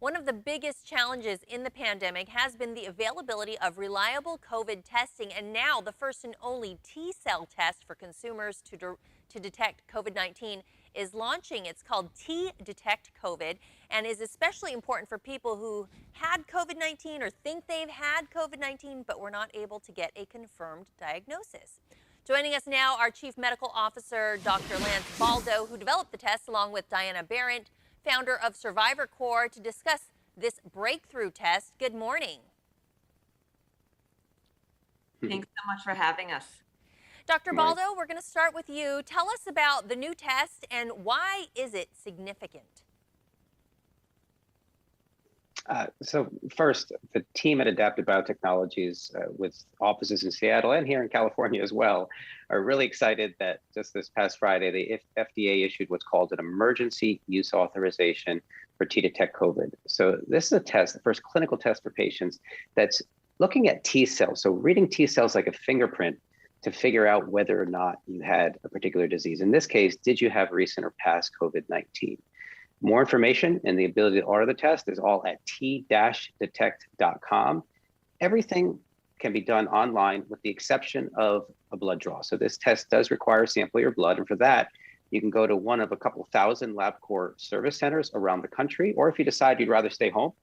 One of the biggest challenges in the pandemic has been the availability of reliable COVID testing, and now the first and only T-cell test for consumers to detect COVID-19 is launching. It's called T-Detect COVID and is especially important for people who had COVID-19 or think they've had COVID-19 but were not able to get a confirmed diagnosis. Joining us now, our Chief Medical Officer, Dr. Lance Baldo, who developed the test along with Diana Barrett, founder of Survivor Corps, to discuss this breakthrough test. Good morning. Thanks so much for having us. Dr. Baldo, we're going to start with you. Tell us about the new test and why is it significant? So first, the team at Adaptive Biotechnologies with offices in Seattle and here in California as well are really excited that just this past Friday, the FDA issued what's called an emergency use authorization for T-Detect COVID. So this is a test, the first clinical test for patients that's looking at T cells. So reading T cells like a fingerprint to figure out whether or not you had a particular disease. In this case, did you have recent or past COVID-19? More information and the ability to order the test is all at t-detect.com. Everything can be done online with the exception of a blood draw. So this test does require a sample of your blood. And for that, you can go to one of a couple thousand LabCorp service centers around the country. Or if you decide you'd rather stay home,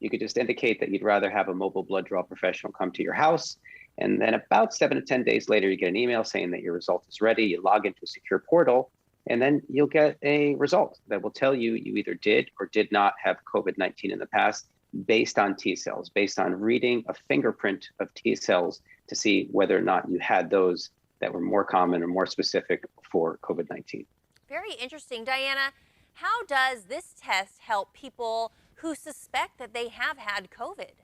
you could just indicate that you'd rather have a mobile blood draw professional come to your house. And then about 7 to 10 days later, you get an email saying that your result is ready. You log into a secure portal, and then you'll get a result that will tell you you either did or did not have COVID-19 in the past based on T cells, based on reading a fingerprint of T cells to see whether or not you had those that were more common or more specific for COVID-19. Very interesting. Diana, how does this test help people who suspect that they have had COVID?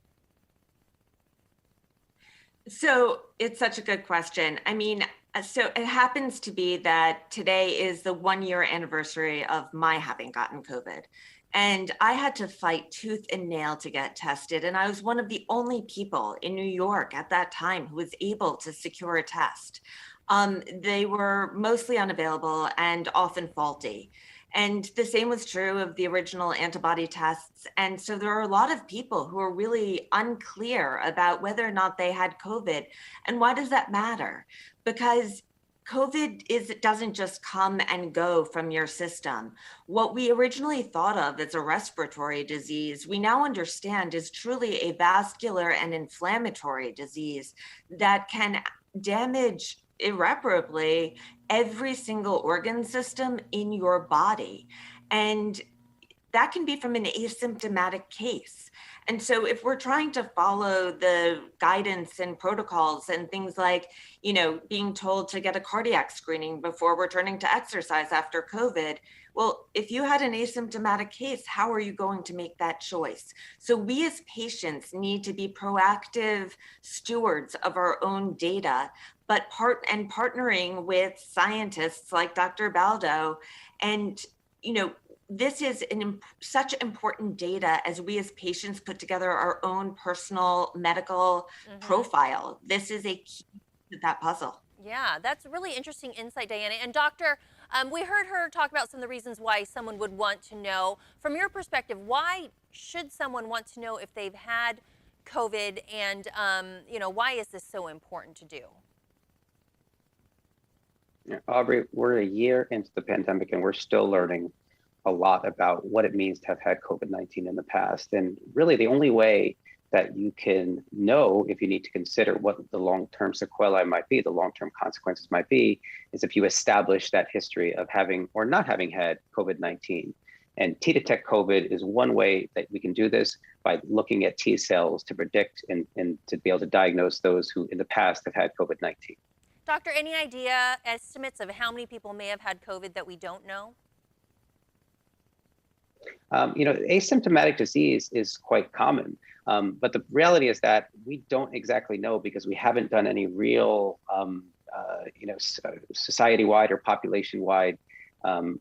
So it's such a good question. So it happens to be that today is the 1-year anniversary of my having gotten COVID. And I had to fight tooth and nail to get tested. And I was one of the only people in New York at that time who was able to secure a test. They were mostly unavailable and often faulty. And the same was true of the original antibody tests. And so there are a lot of people who are really unclear about whether or not they had COVID. And why does that matter? Because COVID doesn't just come and go from your system. What we originally thought of as a respiratory disease, we now understand is truly a vascular and inflammatory disease that can damage irreparably every single organ system in your body. And that can be from an asymptomatic case. And so if we're trying to follow the guidance and protocols and things like, being told to get a cardiac screening before returning to exercise after COVID, well, if you had an asymptomatic case, how are you going to make that choice? So we as patients need to be proactive stewards of our own data, but partnering with scientists like Dr. Baldo. And, this is such important data as we as patients put together our own personal medical profile. This is a key to that puzzle. Yeah, that's really interesting insight, Diana. And Doctor, we heard her talk about some of the reasons why someone would want to know. From your perspective, why should someone want to know if they've had COVID, and why is this so important to do? Aubrey, we're a year into the pandemic and we're still learning a lot about what it means to have had COVID-19 in the past. And really the only way that you can know if you need to consider what the long-term sequelae might be, the long-term consequences might be, is if you establish that history of having or not having had COVID-19. And T-Detect COVID is one way that we can do this by looking at T cells to predict and to be able to diagnose those who in the past have had COVID-19. Doctor, any estimates of how many people may have had COVID that we don't know? Asymptomatic disease is quite common, but the reality is that we don't exactly know because we haven't done any real, society-wide or population-wide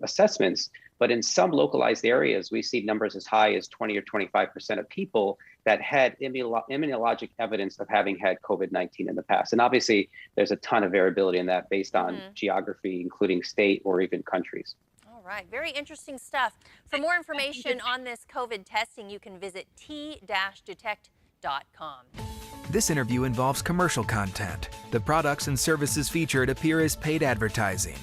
assessments. But in some localized areas, we see numbers as high as 20 or 25% of people that had immunologic evidence of having had COVID-19 in the past. And obviously, there's a ton of variability in that based on geography, including state or even countries. All right, very interesting stuff. For more information on this COVID testing, you can visit t-detect.com. This interview involves commercial content. The products and services featured appear as paid advertising.